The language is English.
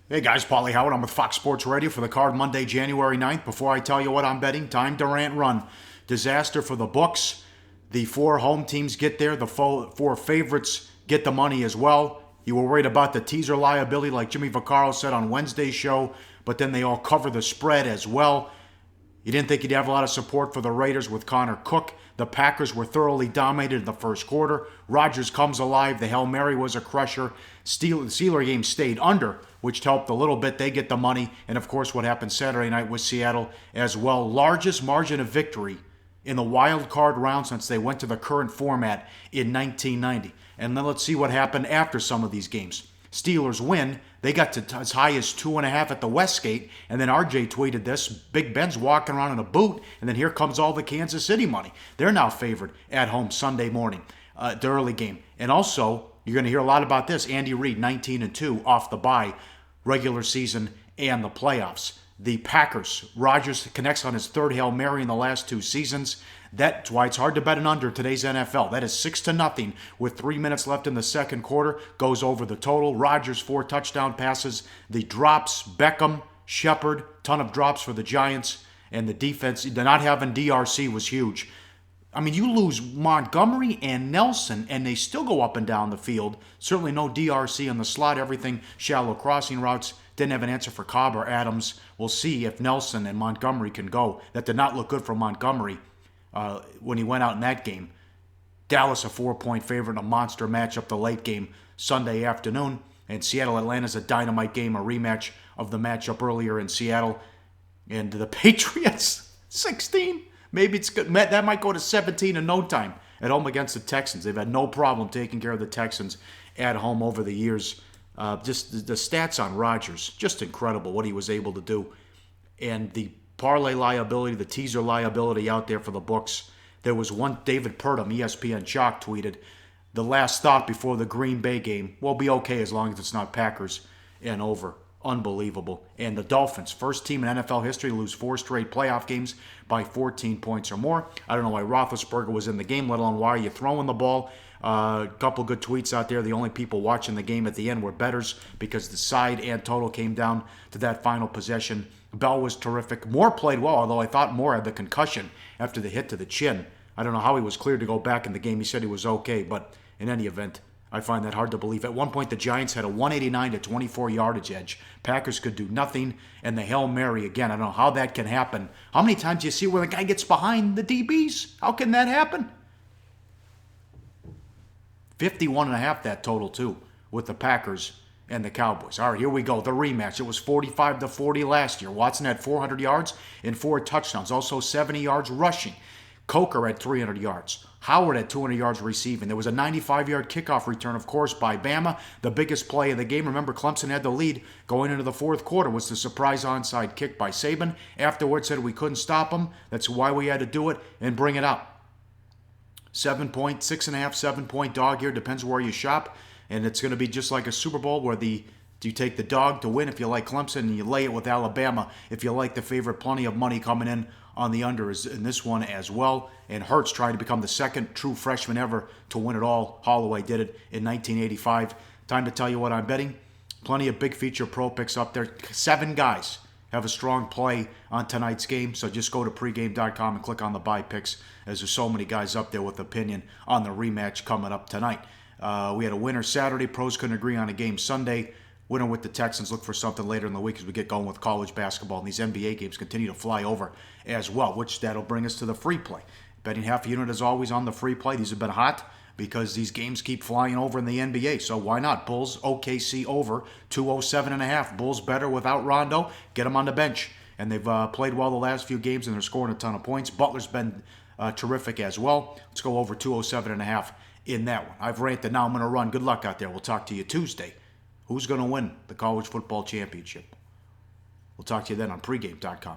Hey guys, Pauly Howard. I'm with Fox Sports Radio for the card Monday, January 9th. Before I tell you what I'm betting, time to rant run. Disaster for the books. The four home teams get there. The four favorites get the money as well. You were worried about the teaser liability like Jimmy Vaccaro said on Wednesday's show, but then they all cover the spread as well. You didn't think you'd have a lot of support for the Raiders with Connor Cook. The Packers were thoroughly dominated in the first quarter. Rodgers comes alive. The Hail Mary was a crusher. The Steeler game stayed under, which helped a little bit. They get the money. And, of course, what happened Saturday night with Seattle as well. Largest margin of victory in the wild card round since they went to the current format in 1990. And then let's see what happened after some of these games. Steelers win. They got to as high as 2.5 at the Westgate. And then RJ tweeted this. Big Ben's walking around in a boot. And then here comes all the Kansas City money. They're now favored at home Sunday morning, the early game. And also, you're going to hear a lot about this. Andy Reid, 19-2 off the bye, regular season and the playoffs. The Packers, Rodgers connects on his third Hail Mary in the last two seasons. That's why it's hard to bet an under today's NFL. That is 6-0 with 3 minutes left in the second quarter. Goes over the total. Rodgers 4 touchdown passes. The drops, Beckham, Shepard, ton of drops for the Giants. And the defense, not having DRC was huge. I mean, you lose Montgomery and Nelson, and they still go up and down the field. Certainly no DRC in the slot, everything shallow crossing routes. Didn't have an answer for Cobb or Adams. We'll see if Nelson and Montgomery can go. That did not look good for Montgomery when he went out in that game. Dallas a 4-point favorite in a monster matchup the late game Sunday afternoon. And Seattle-Atlanta's a dynamite game, a rematch of the matchup earlier in Seattle. And the Patriots, 16. Maybe it's good. That might go to 17 in no time at home against the Texans. They've had no problem taking care of the Texans at home over the years. Just the stats on Rodgers, just incredible what he was able to do. And the parlay liability, the teaser liability out there for the books. There was one, David Purdom, ESPN Chalk, tweeted, the last thought before the Green Bay game will be okay as long as it's not Packers and over. Unbelievable. And the Dolphins, first team in NFL history to lose 4 straight playoff games by 14 points or more. I don't know why Roethlisberger was in the game, let alone why are you throwing the ball. A couple good tweets out there. The only people watching the game at the end were bettors because the side and total came down to that final possession. Bball was terrific. Moore played well, although I thought Moore had the concussion after the hit to the chin. I don't know how he was cleared to go back in the game. He said he was okay, but in any event, I find that hard to believe. At one point, the Giants had a 189-24 yardage edge. Packers could do nothing, and the Hail Mary, again, I don't know how that can happen. How many times do you see where the guy gets behind the DBs? How can that happen? 51.5 that total, too, with the Packers and the Cowboys. All right, here we go. The rematch. It was 45-40 last year. Watson had 400 yards and 4 touchdowns. Also 70 yards rushing. Coker had 300 yards. Howard had 200 yards receiving. There was a 95-yard kickoff return, of course, by Bama. The biggest play of the game. Remember, Clemson had the lead going into the fourth quarter. Was the surprise onside kick by Saban. Afterwards said we couldn't stop him. That's why we had to do it and bring it up. 6.5, 7-point dog here. Depends where you shop. And it's going to be just like a Super Bowl where you take the dog to win if you like Clemson and you lay it with Alabama if you like the favorite. Plenty of money coming in on the under in this one as well. And Hurts trying to become the second true freshman ever to win it all. Holloway did it in 1985. Time to tell you what I'm betting. Plenty of big feature pro picks up there. 7 guys have a strong play on tonight's game. So just go to pregame.com and click on the buy picks as there's so many guys up there with opinion on the rematch coming up tonight. We had a winner Saturday. Pros couldn't agree on a game Sunday. Winner with the Texans. Look for something later in the week as we get going with college basketball. And these NBA games continue to fly over as well, which that'll bring us to the free play. Betting half a unit is always on the free play. These have been hot because these games keep flying over in the NBA. So why not? Bulls, OKC over, 207.5. Bulls better without Rondo. Get them on the bench. And they've played well the last few games, and they're scoring a ton of points. Butler's been terrific as well. Let's go over 207.5 in that one. I've ranted. Now I'm going to run. Good luck out there. We'll talk to you Tuesday. Who's going to win the college football championship? We'll talk to you then on pregame.com.